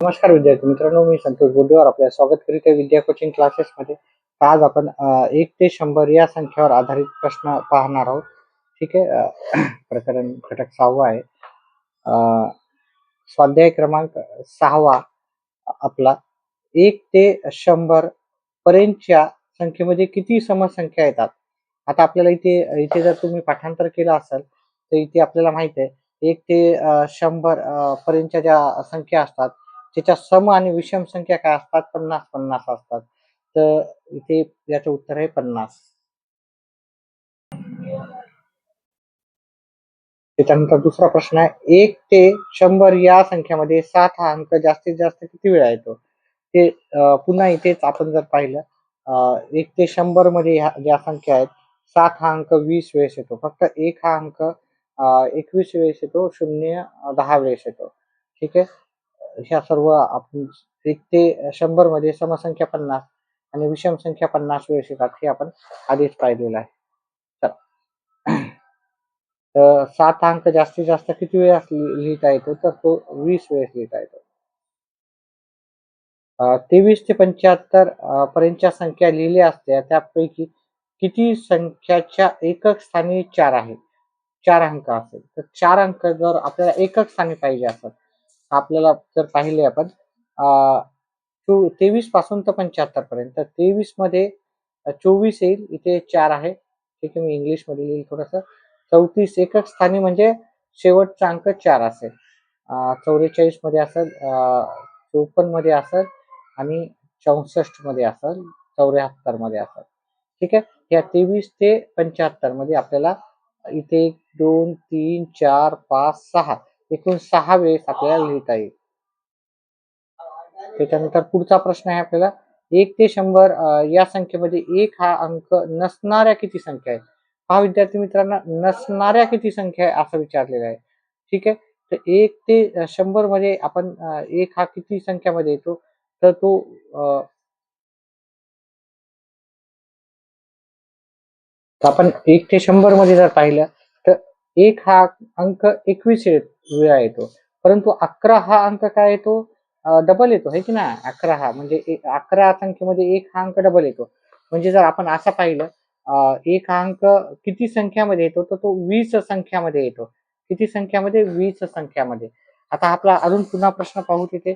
नमस्कार विद्यार्थी मित्रांनो, मी संतोष बोर्डेवर आपल्या स्वागत करीत आहे विद्या कोचिंग क्लासेसमध्ये. आज आपण 1 ते 100 या संख्येवर आधारित प्रश्न पाहणार आहोत. ठीक आहे. प्रकरण घटक 6वा आहे. स्वाध्याय क्रमांक 6वा आपला 1 ते 100 पर्यंतच्या संख्येमध्ये किती समसंख्या येतात. आता आपल्याला इथे इथे जर तुम्ही पाठांतर केलं असेल तर इथे आपल्याला माहित आहे 1 ते 100 पर्यंतच्या ज्या संख्या असतात त्याच्या सम आणि विषम संख्या काय असतात 50-50 असतात. तर इथे याचं उत्तर आहे 50. त्याच्यानंतर दुसरा प्रश्न आहे 1 ते 100 या संख्यामध्ये 7 हा अंक जास्तीत जास्त किती वेळा येतो. ते पुन्हा इथेच आपण जर पाहिलं 1 ते 100 मध्ये ज्या संख्या आहेत 7 हा अंक 20 वेळेस येतो. फक्त 1 हा अंक 21 वेळेस येतो. 0 10 वेळेस येतो. ठीक आहे. ह्या सर्व आपण 1 ते 100 मध्ये समसंख्या 50 आणि विषम संख्या 50 वेळेस येतात हे आपण आधीच पाहिलेलं आहे. तर 7 अंक जास्तीत जास्त किती वेळेस लिहिता येतो तर तो 20 वेळेस लिहिता येतो. 23 ते 75 पर्यंतच्या संख्या लिहिल्या असत्या त्यापैकी किती संख्याच्या एकक स्थानी 4 आहे. 4 अंक असेल तर 4 अंक जर आपल्याला एकक स्थानी पाहिजे असेल आपल्याला जर पाहिले आपण 23 पासून तर 75 पर्यंत. 23 मध्ये 24 येईल. इथे 4 आहे. ठीक आहे. मी इंग्लिश मध्ये लिहिल थोडंसं. 34 एकक स्थानी म्हणजे शेवटचा अंक 4 असेल. 44 मध्ये असेल, 54 मध्ये असेल आणि 64 मध्ये असेल, 74 मध्ये असेल. ठीक आहे. या 23 ते 75 मध्ये आपल्याला इथे 1 2 3 4 5 6 एकूण 6 वेळेस आपल्याला लिहिता येईल. त्याच्यानंतर पुढचा प्रश्न आहे आपल्याला 1 ते 100 या संख्येमध्ये 1 हा अंक नसणाऱ्या किती संख्या आहेत. पहा विद्यार्थी मित्रांनो, नसणाऱ्या किती संख्या आहे असं विचारलेलं आहे. ठीक आहे. तर 1 ते 100 मध्ये आपण 1 हा किती संख्यामध्ये येतो तर तो आपण 1 ते 100 मध्ये जर पाहिलं तर 1 हा अंक 21 वेळा येतो. परंतु 11 हा अंक काय येतो डबल येतो आहे की नाही. 11 हा म्हणजे 11 संख्येमध्ये 1 हा अंक डबल येतो. म्हणजे जर आपण असं पाहिलं 1 हा अंक किती संख्यामध्ये येतो तर तो 20 संख्यामध्ये येतो. किती संख्यामध्ये 20 संख्यामध्ये. आता आपला अजून पुन्हा प्रश्न पाहू तिथे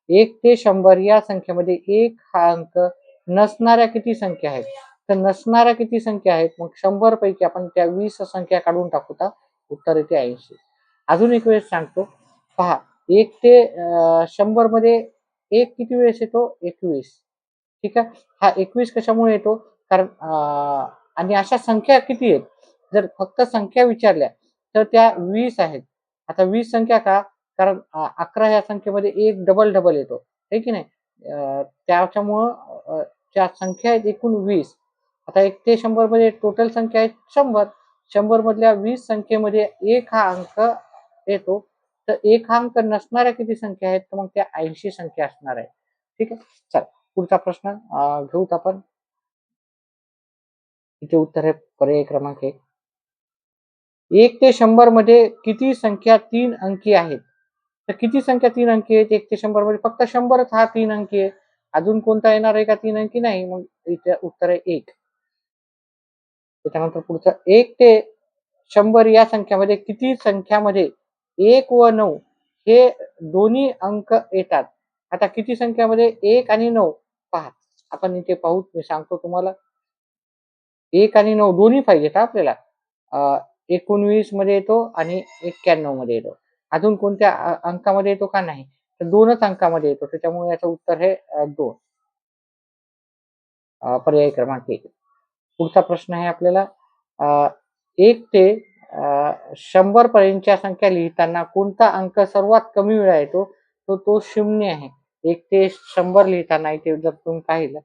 1 ते 100 या संख्येमध्ये 1 हा अंक नसणाऱ्या किती संख्या आहेत. तर नसणाऱ्या किती संख्या आहेत मग 100 पैकी आपण त्या 20 संख्या काढून टाकू तर उत्तर येते 80. अजून एक वेळेस सांगतो पहा 1 ते 100 मध्ये 1 किती वेळेस येतो 21. ठीक आहे. हा 21 कशामुळे येतो कारण आणि अशा संख्या किती आहेत जर फक्त संख्या विचारल्या तर त्या 20 आहेत. आता 20 संख्या का कारण 11 या संख्येमध्ये 1 डबल डबल येतो आहे की नाही. त्याच्यामुळं ज्या संख्या आहेत एकूण 20. आता 1 ते 100 मध्ये टोटल संख्या आहे 100. 100 मधल्या 20 संख्येमध्ये 1 हा अंक येतो. तर 1 हा अंक नसणाऱ्या किती संख्या आहेत तर मग त्या 80 संख्या असणार आहे. ठीक आहे. चला पुढचा प्रश्न घेऊत आपण. इथे उत्तर आहे पर्याय क्रमांक 1. 1 ते 100 मध्ये किती संख्या 3 अंकी आहेत. तर किती संख्या 3 अंकी आहेत 1 ते 100 मध्ये फक्त 100च हा 3 अंकी आहे. अजून कोणता येणार आहे का 3 अंकी नाही. मग इथे उत्तर आहे 1. त्याच्यानंतर पुढचं 1 ते 100 या संख्यामध्ये किती संख्यामध्ये 1 व 9 हे दोन्ही अंक येतात. आता किती संख्यामध्ये 1 आणि 9 पहा. आपण इथे पाहू मी सांगतो तुम्हाला. 1 आणि 9 दोन्ही पाहिजेत आपल्याला. 19 मध्ये येतो आणि 91 मध्ये येतो. अजून कोणत्या अंकामध्ये येतो का नाही. तर 2च अंकामध्ये येतो. त्याच्यामुळे याचं उत्तर हे 2. पर्याय क्रमांक 1. पुढचा प्रश्न आहे आपल्याला 1 ते 100 पर्यंतच्या संख्या लिहिताना कोणता अंक सर्वात कमी वेळा येतो तर तो 0 आहे. 1 ते 100 लिहिताना इथे जर तुम्ही पाहिलं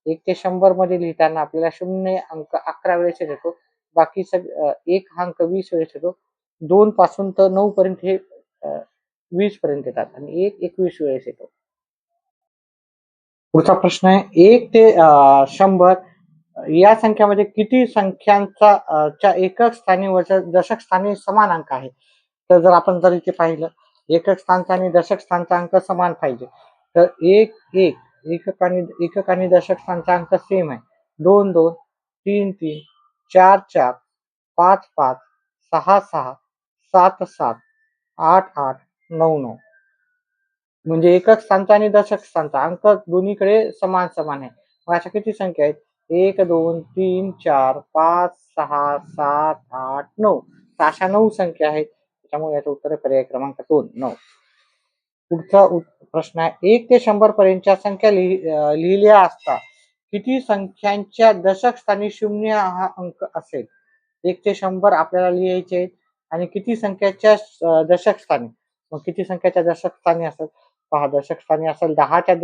1 ते 100 मध्ये लिहिताना आपल्याला 0 अंक 11 वेळेस येतो. बाकी 1 हा अंक 20 वेळेस येतो. 2 पासून तर 9 पर्यंत हे 20 पर्यंत येतात आणि 1 21 वेळेस येतो. पुढचा प्रश्न आहे 1 ते 100 या संख्यामध्ये किती संख्यांचा च्या एकक स्थानी व दशक स्थानी समान अंक आहे. तर जर आपण जर इथे पाहिलं एकक स्थानचा आणि दशक स्थानचा अंक समान पाहिजे. तर एक एक एकक आणि दशक स्थानचा अंक सेम आहे. 2 2, 3 3, 4 4, 5 5, 6 6, 7 7, 8 8, 9 9. म्हणजे एकक स्थानचा आणि दशक स्थानचा अंक दोन्हीकडे समान समान आहे. मग अशा किती संख्या आहेत? 1 2 3 4 5 6 7 8 9. तर अशा 9 संख्या आहेत. त्याच्यामुळे याचं उत्तर आहे पर्याय क्रमांक 2 9. पुढचा प्रश्न आहे 1 ते 100 पर्यंतच्या संख्या लिहिल्या असता किती संख्यांच्या दशक स्थानी शून्य हा अंक असेल? 1 ते 100 आपल्याला लिहायचे आहेत आणि किती संख्याच्या दशक स्थानी. मग किती संख्याच्या दशक स्थानी असेल? पहा दशक स्थानी असेल 10च्या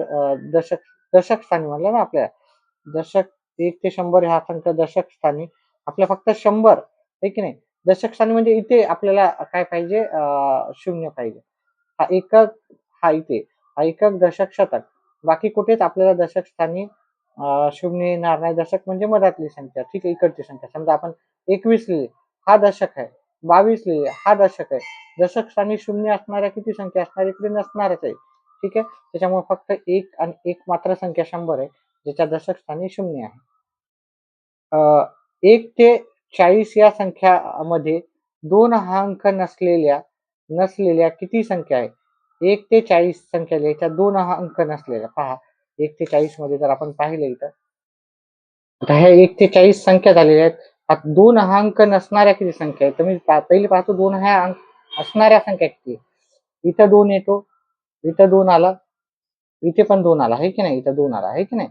दशक दशक स्थानी म्हणलं ना आपल्याला. दशक 1 ते 100 ह्या संख्या दशक स्थानी आपल्या फक्त 100 आहे की नाही? दशक स्थानी म्हणजे इथे आपल्याला काय पाहिजे? 0 पाहिजे. हा एकक हा इथे, हा एकक, दशक, शतक. बाकी कुठेच आपल्याला दशक स्थानी 0 येणार नाही. दशक म्हणजे मधातली संख्या. ठीक आहे, इकडची संख्या. समजा आपण 21 लिहिले, हा दशक आहे. 22 लिहिले, हा दशक आहे. दशक स्थानी 0 असणाऱ्या किती संख्या असणार? इकडे नसणारच आहे. ठीक आहे. त्याच्यामुळे फक्त 1 आणि 1 मात्र संख्या 100 आहे, ज्याच्या दशक स्थानी 0 आहे. 1 ते 40 या संख्यामध्ये 2 हा अंक नसलेल्या किती संख्या आहेत? 1 ते 40 संख्या लिहायच्या 2 हा अंक नसलेल्या. पहा 1 ते 40 मध्ये जर आपण पाहिलं इथं, आता ह्या 1 ते 40 संख्या झालेल्या आहेत. आता 2 हा अंक नसणाऱ्या किती संख्या आहेत? तर मी पहिले पाहतो 2 ह्या अंक असणाऱ्या संख्या किती आहे? इथं 2 येतो, इथं 2 आला, इथे पण 2 आला, आहे की नाही? इथं 2 आला, आहे की नाही?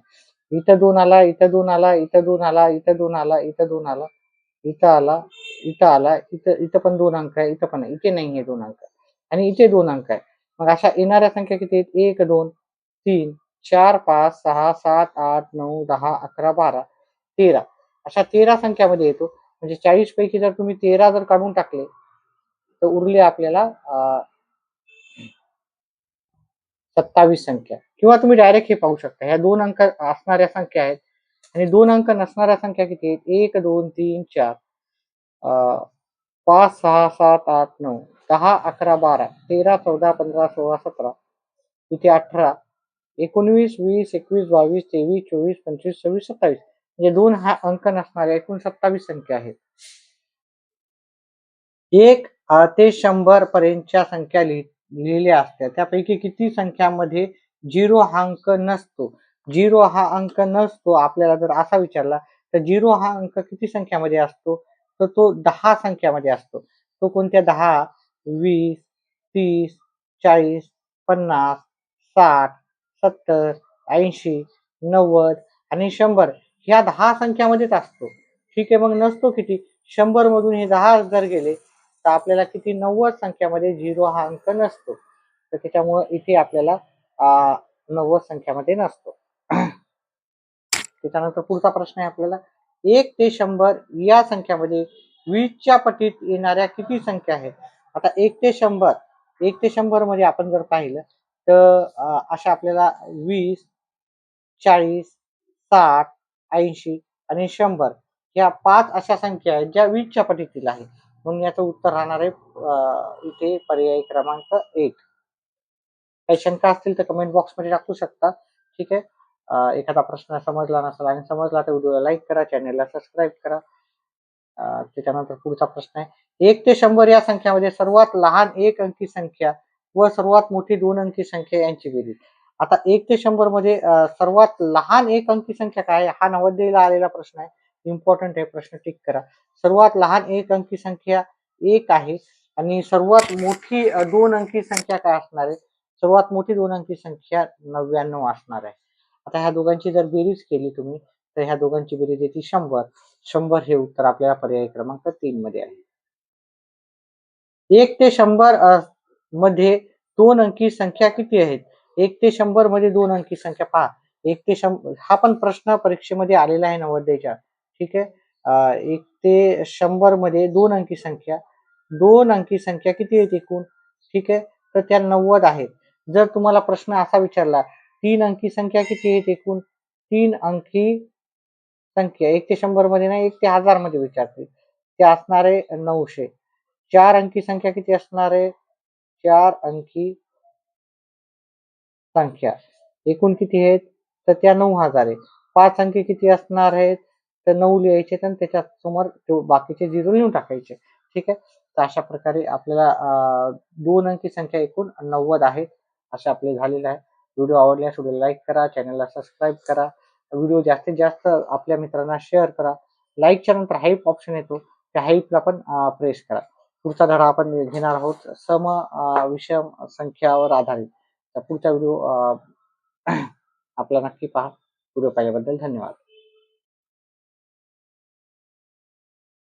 इथं 2 आला, इथं 2 आला, इथं 2 आला, इथं 2 आला, इथं 2 आला, इथं आला, इथं आला, इथं इथं पण 2 अंक आहे, इथं पण आहे. इथे नाहीये 2 अंक आणि इथे 2 अंक आहे. मग अशा येणाऱ्या संख्या किती आहेत? 1 2 3 4 5 6 7 8 9 10 11 12 13. अशा 13 संख्यामध्ये येतो. म्हणजे 40 पैकी जर तुम्ही 13 जर काढून टाकले, तर उरले आपल्याला 27 संख्या. किंवा तुम्ही डायरेक्ट हे पाहू शकता. ह्या 2 अंक असणाऱ्या संख्या आहेत आणि 2 अंक नसणाऱ्या संख्या किती आहेत? 1 2 3 4 अ, 5 6 7 8 9 10 11 12 13 14 15 16 17 इथे 18 19 20 21 22 23 24 25 26 27 म्हणजे 2 हा अंक नसणाऱ्या एकूण 27 संख्या आहेत. 1 ते 100 पर्यंतच्या संख्या लिहिल्या असत्या. त्यापैकी किती संख्यामध्ये 0 हा अंक नसतो? 0 हा अंक नसतो आपल्याला जर असा विचारला, तर 0 हा अंक किती संख्यामध्ये असतो? तर तो 10 संख्यामध्ये असतो. तो कोणत्या 10, 20, 30, 40, 50, 60, 70, 80, 90 आणि 100 ह्या 10 संख्यामध्येच असतो. ठीक आहे, मग नसतो किती? 100 मधून हे 10 जर गेले, तर आपल्याला किती? 90 संख्यामध्ये 0 हा अंक नसतो. तर त्याच्यामुळं इथे आपल्याला 90 संख्यामध्ये नसतो. त्याच्यानंतर पुढचा प्रश्न आहे आपल्याला 1 ते 100 या संख्यामध्ये 20च्या पटीत येणाऱ्या किती संख्या आहेत? आता 1 ते 100, 1 ते 100 मध्ये आपण जर पाहिलं, तर अशा आपल्याला 20, 40, 60, 80 आणि 100 ह्या 5 अशा संख्या आहेत ज्या 20च्या पटीतील आहेत. म्हणून याचं उत्तर राहणार आहे इथे पर्याय क्रमांक 1. काही शंका असतील तर कमेंट बॉक्समध्ये टाकू शकता. ठीक आहे. एखादा प्रश्न समजला नसेल आणि समजला तर व्हिडिओला लाईक करा, चॅनलला सबस्क्राईब करा. त्याच्यानंतर पुढचा प्रश्न आहे 1 ते 100 या संख्यामध्ये सर्वात लहान एक अंकी संख्या व सर्वात मोठी 2 अंकी संख्या यांची बेरीज. आता 1 ते 100 मध्ये सर्वात लहान एक अंकी संख्या काय आहे? हा नवोदयला आलेला प्रश्न आहे. इम्पॉर्टंट आहे, प्रश्न टिक करा. सर्वात लहान एक अंकी संख्या 1 आहे आणि सर्वात मोठी 2 अंकी संख्या काय असणार आहे? सर्वात मोठी 2 अंकी संख्या 99 असणार आहे. आता ह्या दोघांची जर बेरीज केली तुम्ही, तर ह्या दोघांची बेरीज येते 100. 100 हे उत्तर आपल्याला पर्याय क्रमांक 3 मध्ये आहे. 1 ते 100 मध्ये 2 अंकी संख्या किती आहेत? 1 ते 100 मध्ये 2 अंकी संख्या पहा. 1 ते 100 हा पण प्रश्न परीक्षेमध्ये आलेला आहे नवोदयच्या. ठीक आहे. 1 ते 100 मध्ये 2 अंकी संख्या, 2 अंकी संख्या किती आहेत एकूण? ठीक आहे. तर त्या 90 आहेत. जर तुम्हाला प्रश्न असा विचारला 3 अंकी संख्या किती आहेत एकूण? 3 अंकी संख्या 1 ते 100 मध्ये नाही 1 ते 1000 मध्ये विचारतील. ते असणार आहे 900. 4 अंकी संख्या किती असणार आहे? 4 अंकी संख्या. एकूण किती आहेत? तर त्या 9,000 आहे. 5 अंकी किती असणार आहेत? तर 9 लिहायचे आणि त्याच्या समोर बाकीचे 0 लिहून टाकायचे. ठीक आहे. तर अशा प्रकारे आपल्याला 2 अंकी संख्या एकूण 90 आहे. असे आपले झालेलं आहे. व्हिडिओ आवडल्यास व्हिडिओ लाईक करा, चॅनलला सबस्क्राईब करा. व्हिडिओ जास्तीत जास्त आपल्या मित्रांना शेअर करा. लाईकच्या नंतर हाईप ऑप्शन येतो. त्या हाईपला पण प्रेस करा. पुढचा धडा आपण घेणार आहोत विषम संख्यावर आधारित. तर पुढचा व्हिडिओ आपला नक्की पहा. व्हिडिओ पाहिल्याबद्दल धन्यवाद.